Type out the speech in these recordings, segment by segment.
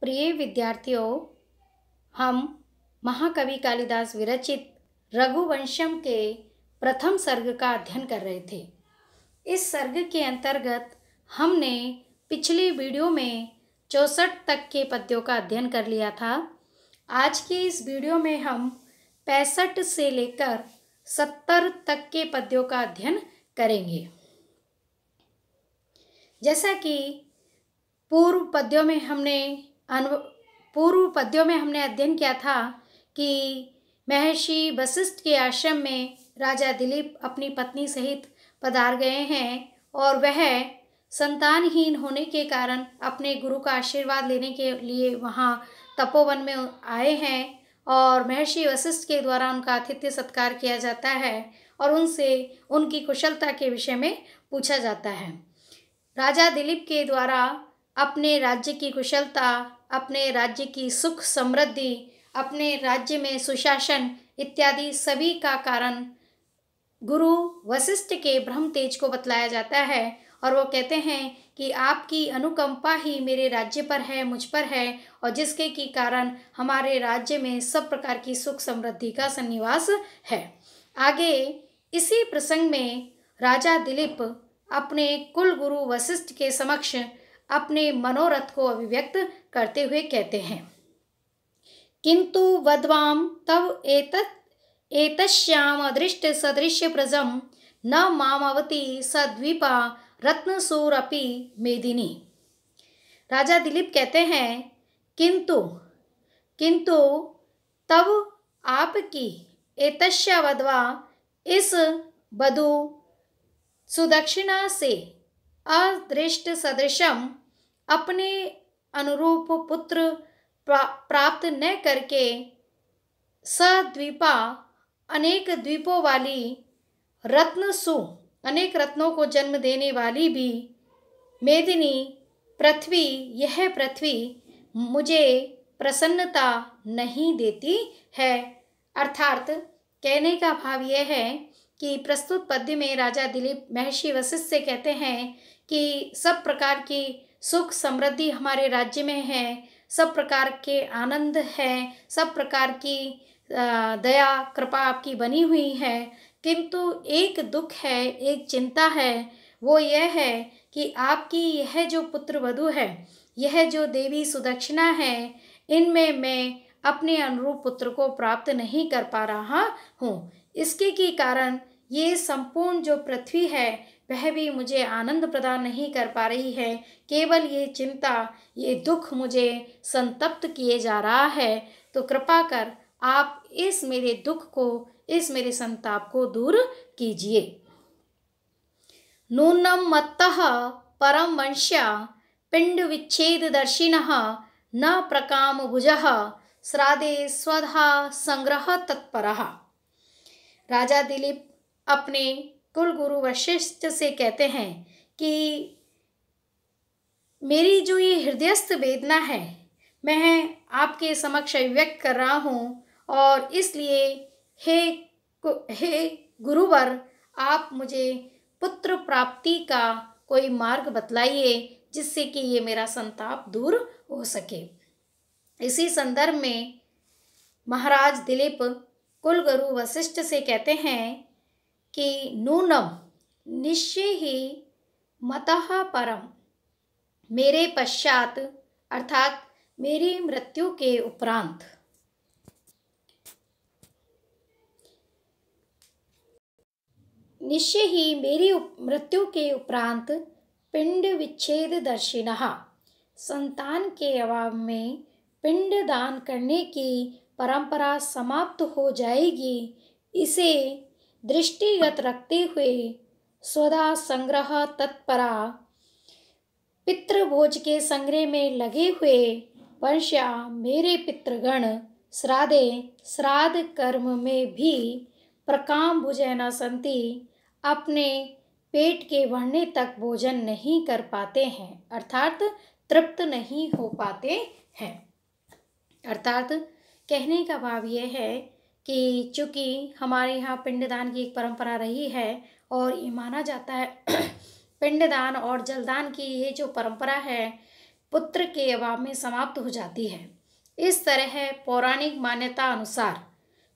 प्रिय विद्यार्थियों, हम महाकवि कालिदास विरचित रघुवंशम के प्रथम सर्ग का अध्ययन कर रहे थे। इस सर्ग के अंतर्गत हमने पिछली वीडियो में 64 तक के पद्यों का अध्ययन कर लिया था। आज की इस वीडियो में हम 65 से लेकर 70 तक के पद्यों का अध्ययन करेंगे। जैसा कि पूर्व पद्यों में हमने अध्ययन किया था कि महर्षि वशिष्ठ के आश्रम में राजा दिलीप अपनी पत्नी सहित पधार गए हैं और वह संतानहीन होने के कारण अपने गुरु का आशीर्वाद लेने के लिए वहाँ तपोवन में आए हैं और महर्षि वशिष्ठ के द्वारा उनका आतिथ्य सत्कार किया जाता है और उनसे उनकी कुशलता के विषय में पूछा जाता है। राजा दिलीप के द्वारा अपने राज्य की कुशलता, अपने राज्य की सुख समृद्धि, अपने राज्य में सुशासन इत्यादि सभी का कारण गुरु वशिष्ठ के ब्रह्म तेज को बतलाया जाता है और वो कहते हैं कि आपकी अनुकंपा ही मेरे राज्य पर है, मुझ पर है, और जिसके की कारण हमारे राज्य में सब प्रकार की सुख समृद्धि का सन्निवास है। आगे इसी प्रसंग में राजा दिलीप अपने कुल गुरु वशिष्ठ के समक्ष अपने मनोरथ को अभिव्यक्त करते हुए कहते हैं, किंतु वध्वाम तव एतस्याम अदृष्ट सदृश्य प्रजम न मामवती सद्वीपा रत्नसूरपि मेदिनी। राजा दिलीप कहते हैं, किंतु तब आपकी एतस्या वध्वा इस वधु सुदक्षिणा से अदृष्ट सदृशम अपने अनुरूप पुत्र प्राप्त न करके सद्वीपा अनेक द्वीपों वाली रत्नसु अनेक रत्नों को जन्म देने वाली भी मेदिनी पृथ्वी, यह पृथ्वी मुझे प्रसन्नता नहीं देती है। अर्थात कहने का भाव यह है कि प्रस्तुत पद्य में राजा दिलीप महर्षि वशिष्ठ से कहते हैं कि सब प्रकार की सुख समृद्धि हमारे राज्य में है, सब प्रकार के आनंद हैं, सब प्रकार की दया कृपा आपकी बनी हुई है, किंतु एक दुख है, एक चिंता है, वो यह है कि आपकी यह जो पुत्र वधू है, यह जो देवी सुदक्षिणा है, इनमें मैं अपने अनुरूप पुत्र को प्राप्त नहीं कर पा रहा हूँ। इसके के कारण ये संपूर्ण जो पृथ्वी है वह भी मुझे आनंद प्रदान नहीं कर पा रही है। केवल ये चिंता, ये दुख मुझे संतप्त किए जा रहा है। तो कृपा कर आप इस मेरे दुख को, इस मेरे संताप को दूर कीजिए। नूनम मत्तः परम वंश्या पिंड विच्छेद दर्शिनः न प्रकाम भुजः श्राद्धे स्वधा संग्रह तत्परः। राजा दिलीप अपने कुल गुरु वशिष्ठ से कहते हैं कि मेरी जो ये हृदयस्थ वेदना है मैं आपके समक्ष व्यक्त कर रहा हूँ और इसलिए हे गुरुवर, आप मुझे पुत्र प्राप्ति का कोई मार्ग बतलाइए जिससे कि ये मेरा संताप दूर हो सके। इसी संदर्भ में महाराज दिलीप कुल गुरु वशिष्ठ से कहते हैं कि नूनम निश्चय ही मतः परम, मेरे पश्चात अर्थात मेरी मृत्यु के उपरांत, निश्चय ही मेरी मृत्यु के उपरांत पिंड विच्छेद दर्शिनः, संतान के अभाव में पिंड दान करने की परंपरा समाप्त हो जाएगी। इसे दृष्टिगत रखते हुए स्वधा संग्रह तत्परा, पितृभोज के संग्रह में लगे हुए वंश्या मेरे पितृगण श्राद्धे श्राद्ध कर्म में भी प्रकाम भुजैना संति, अपने पेट के भरने तक भोजन नहीं कर पाते हैं, अर्थात तृप्त नहीं हो पाते हैं। अर्थात कहने का भाव यह है कि चूँकि हमारे यहाँ पिंडदान की एक परंपरा रही है और ये माना जाता है पिंडदान और जलदान की ये जो परंपरा है पुत्र के अभाव में समाप्त हो जाती है। इस तरह पौराणिक मान्यता अनुसार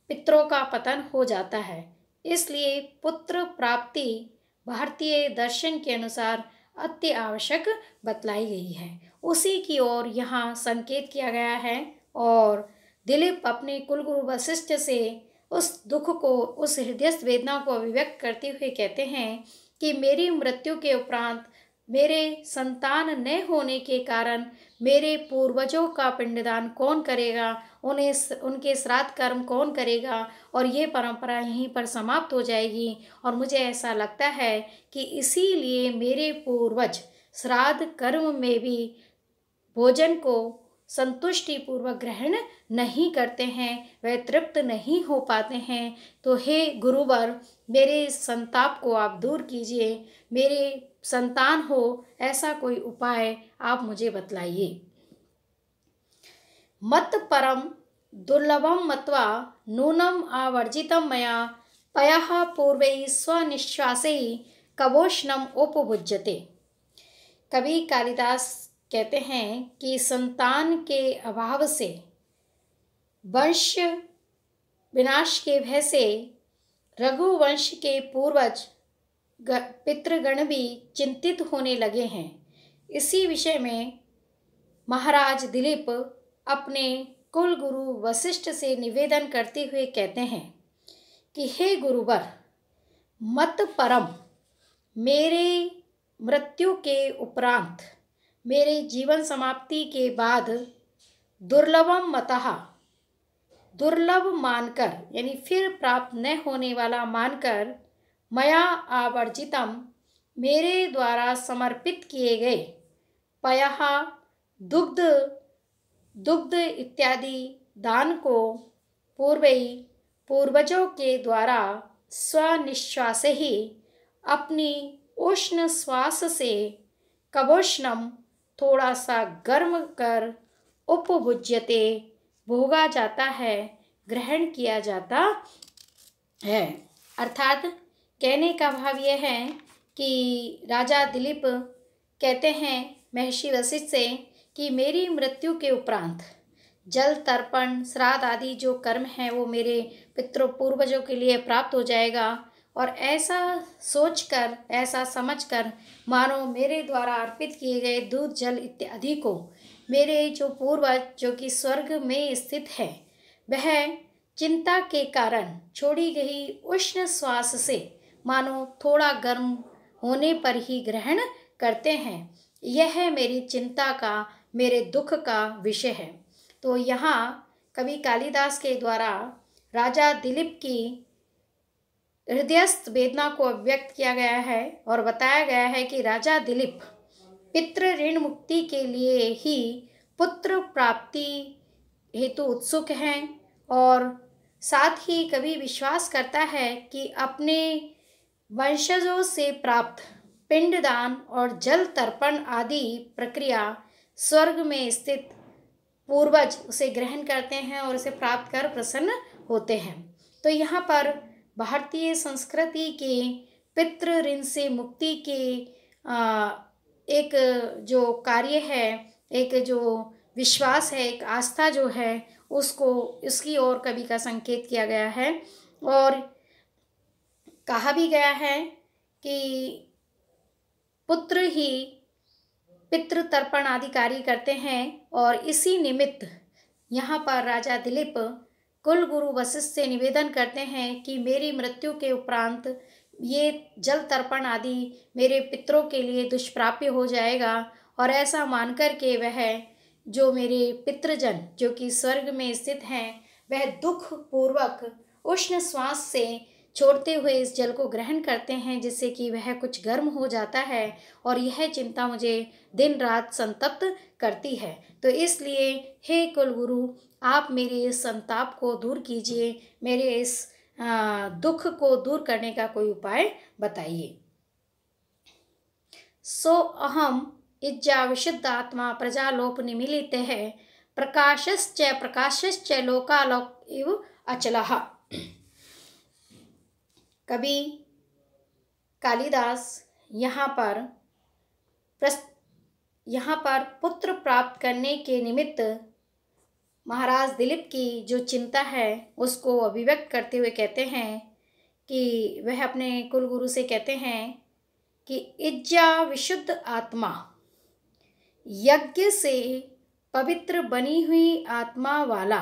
पितरों का पतन हो जाता है। इसलिए पुत्र प्राप्ति भारतीय दर्शन के अनुसार अति आवश्यक बतलाई गई है। उसी की ओर यहाँ संकेत किया गया है और दिलीप अपने कुलगुरु वशिष्ठ से उस दुख को, उस हृदयस्थ वेदना को अभिव्यक्त करते हुए कहते हैं कि मेरी मृत्यु के उपरांत मेरे संतान न होने के कारण मेरे पूर्वजों का पिंडदान कौन करेगा, उनके श्राद्ध कर्म कौन करेगा, और ये परंपरा यहीं पर समाप्त हो जाएगी। और मुझे ऐसा लगता है कि इसीलिए मेरे पूर्वज श्राद्ध कर्म में भी भोजन को संतुष्टि पूर्वक ग्रहण नहीं करते हैं, वह तृप्त नहीं हो पाते हैं। तो हे गुरुवर, मेरे संताप को आप दूर कीजिए, मेरे संतान हो ऐसा कोई उपाय आप मुझे बतलाइए। मत परम दुर्लभम मत्वा नूनम आवर्जितम मया पयः पूर्वैः स्वनिश्वासैः कवोष्णम उपभुज्यते। कवि कालिदास कहते हैं कि संतान के अभाव से, वंश विनाश के भय से रघुवंश के पूर्वज पितृगण भी चिंतित होने लगे हैं। इसी विषय में महाराज दिलीप अपने कुल गुरु वशिष्ठ से निवेदन करते हुए कहते हैं कि हे गुरुवर, मत परम, मेरे मृत्यु के उपरांत, मेरे जीवन समाप्ति के बाद दुर्लभम मतः, दुर्लभ मानकर यानी फिर प्राप्त न होने वाला मानकर, मया आवर्जितम, मेरे द्वारा समर्पित किए गए, पयः, दुग्ध इत्यादि दान को पूर्वजों के द्वारा स्वनिश्वास ही, अपनी उष्ण श्वास से, कवोष्णम, थोड़ा सा गर्म कर, उपभुज्यते, भोगा जाता है, ग्रहण किया जाता है। अर्थात कहने का भाव यह है कि राजा दिलीप कहते हैं महर्षि वशिष्ठ से कि मेरी मृत्यु के उपरांत जल तर्पण, श्राद्ध आदि जो कर्म है वो मेरे पितरों पूर्वजों के लिए प्राप्त हो जाएगा। और ऐसा सोचकर, ऐसा समझकर, मानो मेरे द्वारा अर्पित किए गए दूध जल इत्यादि को मेरे जो पूर्वज, जो कि स्वर्ग में स्थित है, वह चिंता के कारण छोड़ी गई उष्ण श्वास से मानो थोड़ा गर्म होने पर ही ग्रहण करते हैं। यह मेरी चिंता का, मेरे दुख का विषय है। तो यहाँ कवि कालिदास के द्वारा राजा दिलीप की हृदयस्थ वेदना को अभिव्यक्त किया गया है और बताया गया है कि राजा दिलीप पितृ ऋण मुक्ति के लिए ही पुत्र प्राप्ति हेतु उत्सुक हैं और साथ ही कवि विश्वास करता है कि अपने वंशजों से प्राप्त पिंडदान और जल तर्पण आदि प्रक्रिया स्वर्ग में स्थित पूर्वज उसे ग्रहण करते हैं और उसे प्राप्त कर प्रसन्न होते हैं। तो यहाँ पर भारतीय संस्कृति के पितृ ऋण से मुक्ति के एक जो कार्य है, एक जो विश्वास है, एक आस्था जो है, उसको, इसकी ओर कवि का संकेत किया गया है। और कहा भी गया है कि पुत्र ही पितृ तर्पण आदि कार्य करते हैं और इसी निमित्त यहाँ पर राजा दिलीप कुल गुरु वशिष्ठ से निवेदन करते हैं कि मेरी मृत्यु के उपरांत ये जल तर्पण आदि मेरे पितरों के लिए दुष्प्राप्य हो जाएगा और ऐसा मानकर के वह जो मेरे पितृजन जो कि स्वर्ग में स्थित हैं वह दुख पूर्वक उष्ण श्वास से छोड़ते हुए इस जल को ग्रहण करते हैं, जिससे कि वह कुछ गर्म हो जाता है और यह चिंता मुझे दिन रात संतप्त करती है। तो इसलिए हे कुलगुरु, आप मेरे इस संताप को दूर कीजिए, मेरे इस दुख को दूर करने का कोई उपाय बताइए। सो अहम इज्जा विशुद्ध आत्मा प्रजालोप निमीलित है प्रकाशश्च लोकालोक इव अचलः। कवि कालिदास यहाँ पर यहाँ पर पुत्र प्राप्त करने के निमित्त महाराज दिलीप की जो चिंता है उसको अभिव्यक्त करते हुए कहते हैं कि वह अपने कुलगुरु से कहते हैं कि इज्जा विशुद्ध आत्मा, यज्ञ से पवित्र बनी हुई आत्मा वाला,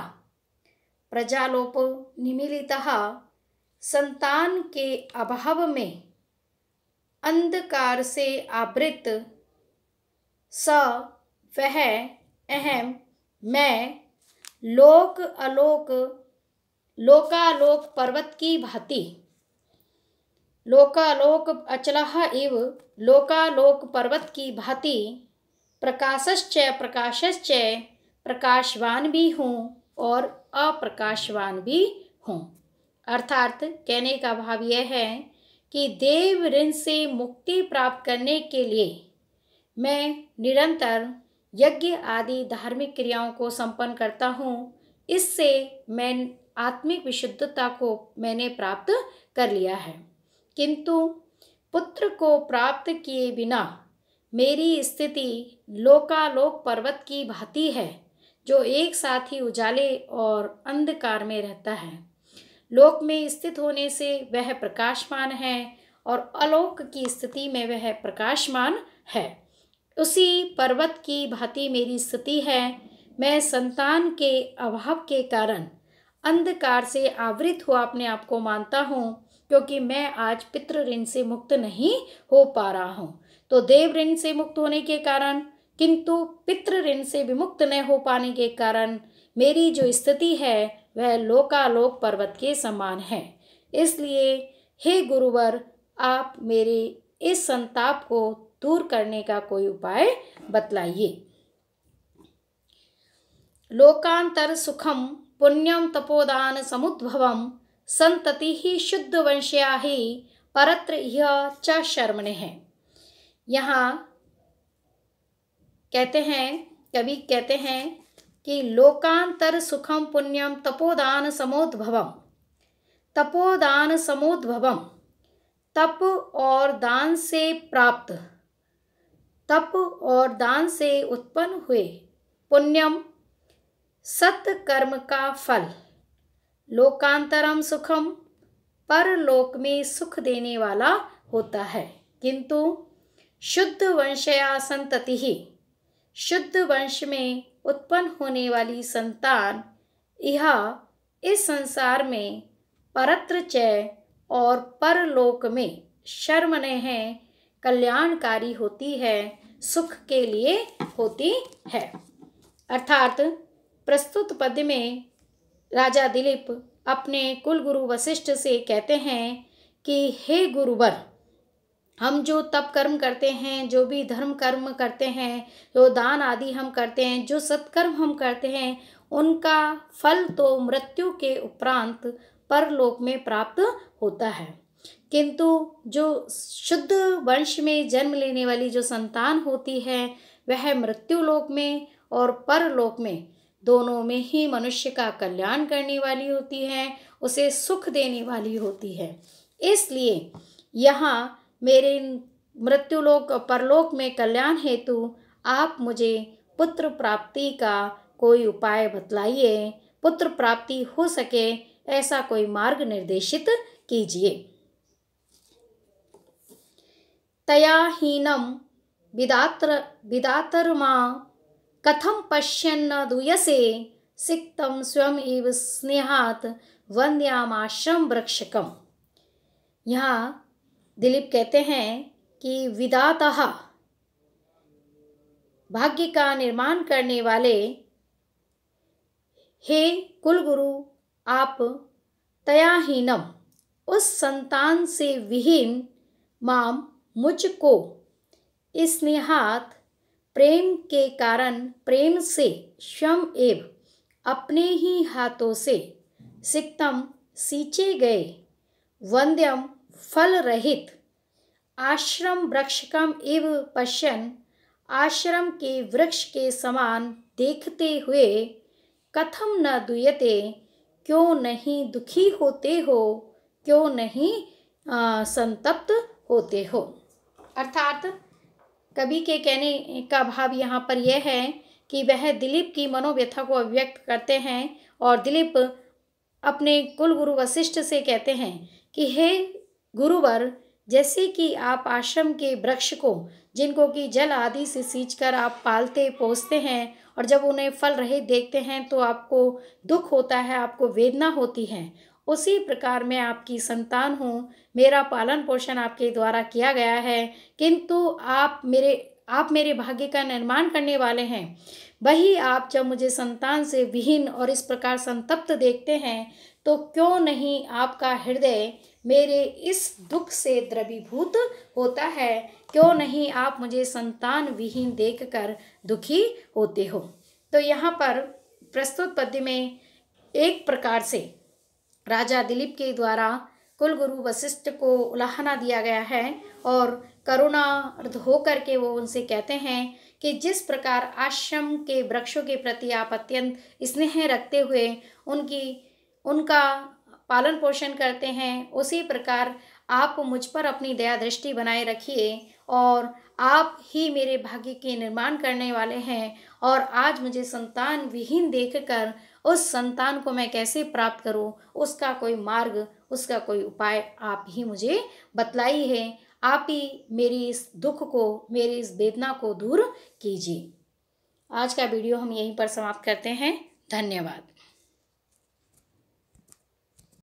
प्रजालोप निमीलितः, संतान के अभाव में अंधकार से आवृत, स वह अहम मैं लोक अलोक लोकालोक पर्वत की भांति, लोकालोक अचलः इव लोकालोक पर्वत की भांति, प्रकाशश्च प्रकाशवान भी हूँ और अप्रकाशवान भी हूँ। अर्थात कहने का भाव यह है कि देव ऋण से मुक्ति प्राप्त करने के लिए मैं निरंतर यज्ञ आदि धार्मिक क्रियाओं को संपन्न करता हूँ। इससे मैं आत्मिक विशुद्धता को मैंने प्राप्त कर लिया है, किंतु पुत्र को प्राप्त किए बिना मेरी स्थिति लोकालोक पर्वत की भांति है, जो एक साथ ही उजाले और अंधकार में रहता है। लोक में स्थित होने से वह प्रकाशमान है और अलोक की स्थिति में वह प्रकाशमान है। उसी पर्वत की भांति मेरी स्थिति है। मैं संतान के अभाव के कारण अंधकार से आवृत हुआ अपने आप को मानता हूँ, क्योंकि मैं आज पितृ ऋण से मुक्त नहीं हो पा रहा हूँ। तो देव ऋण से मुक्त होने के कारण, किंतु पितृ ऋण से विमुक्त न हो पाने के कारण मेरी जो स्थिति है वह लोकालोक पर्वत के समान है। इसलिए हे गुरुवर, आप मेरे इस संताप को दूर करने का कोई उपाय बतलाइए। लोकांतर सुखम पुण्यम तपोदान समुद्भवम संतति ही शुद्ध वंश्या ही परत्र यह च शर्मणे है। यहाँ कहते हैं, कवि कहते हैं कि लोकांतर सुखम पुण्यम तपोदान समोद्भवम, तपोदान समोद्भवम, तप और दान से प्राप्त, तप और दान से उत्पन्न हुए पुण्यम सत्कर्म का फल, लोकांतरम सुखम परलोक में सुख देने वाला होता है, किंतु शुद्ध वंशया संतति ही, शुद्ध वंश में उत्पन्न होने वाली संतान यह इस संसार में परत्र च और परलोक में शर्मणे है, कल्याणकारी होती है, सुख के लिए होती है। अर्थात प्रस्तुत पद्य में राजा दिलीप अपने कुलगुरु वशिष्ठ से कहते हैं कि हे गुरुवर, हम जो तप कर्म करते हैं, जो भी धर्म कर्म करते हैं, जो दान आदि हम करते हैं, जो सत्कर्म हम करते हैं, उनका फल तो मृत्यु के उपरांत परलोक में प्राप्त होता है, किंतु जो शुद्ध वंश में जन्म लेने वाली जो संतान होती है वह मृत्युलोक में और परलोक में दोनों में ही मनुष्य का कल्याण करने वाली होती है, उसे सुख देने वाली होती है। इसलिए यहाँ मेरे मृत्युलोक और परलोक में कल्याण हेतु आप मुझे पुत्र प्राप्ति का कोई उपाय बतलाइए, पुत्र प्राप्ति हो सके ऐसा कोई मार्ग निर्देशित कीजिए। तया हीनम विदातरमा कथम पश्यन्न दूयसे सिक्तम स्वयं एव स्नेहात वन्द्यामाश्रम वृक्षकम। यहाँ दिलीप कहते हैं कि विदातः भाग्य का निर्माण करने वाले हे कुलगुरु, आप तयाहीनम उस संतान से विहीन माम मुझको स्नेहात प्रेम के कारण प्रेम से स्वयं एव अपने ही हाथों से सिक्तम सींचे गए वंद्यम फल रहित आश्रम वृक्षकम एव पश्यन आश्रम के वृक्ष के समान देखते हुए कथम न दुयते क्यों नहीं दुखी होते हो, क्यों नहीं संतप्त होते हो। अर्थात कवि के कहने का भाव यहाँ पर यह है कि वह दिलीप की मनोव्यथा को अभिव्यक्त करते हैं और दिलीप अपने कुलगुरु वशिष्ठ से कहते हैं कि हे गुरुवर, जैसे कि आप आश्रम के वृक्ष को, जिनको कि जल आदि से सींचकर आप पालते पोसते हैं, और जब उन्हें फल रहित देखते हैं तो आपको दुख होता है, आपको वेदना होती है, उसी प्रकार मैं आपकी संतान हूँ। मेरा पालन पोषण आपके द्वारा किया गया है, किंतु आप मेरे भाग्य का निर्माण करने वाले हैं। वही आप जब मुझे संतान से विहीन और इस प्रकार संतप्त देखते हैं, तो क्यों नहीं आपका हृदय मेरे इस दुख से द्रवीभूत होता है? क्यों नहीं आप मुझे संतान विहीन देखकर दुखी होते हो? तो यहाँ पर प्रस्तुत पद्य में एक प्रकार से राजा दिलीप के द्वारा कुलगुरु वशिष्ठ को उलाहना दिया गया है और करुणार्ध होकर के वो उनसे कहते हैं कि जिस प्रकार आश्रम के वृक्षों के प्रति आप अत्यंत स्नेह रखते हुए उनका पालन पोषण करते हैं, उसी प्रकार आप मुझ पर अपनी दया दृष्टि बनाए रखिए और आप ही मेरे भाग्य के निर्माण करने वाले हैं। और आज मुझे संतान विहीन देखकर उस संतान को मैं कैसे प्राप्त करूं, उसका कोई मार्ग, उसका कोई उपाय आप ही मुझे बतलाई है। आप ही मेरी इस दुख को, मेरी इस वेदना को दूर कीजिए। आज का वीडियो हम यहीं पर समाप्त करते हैं। धन्यवाद।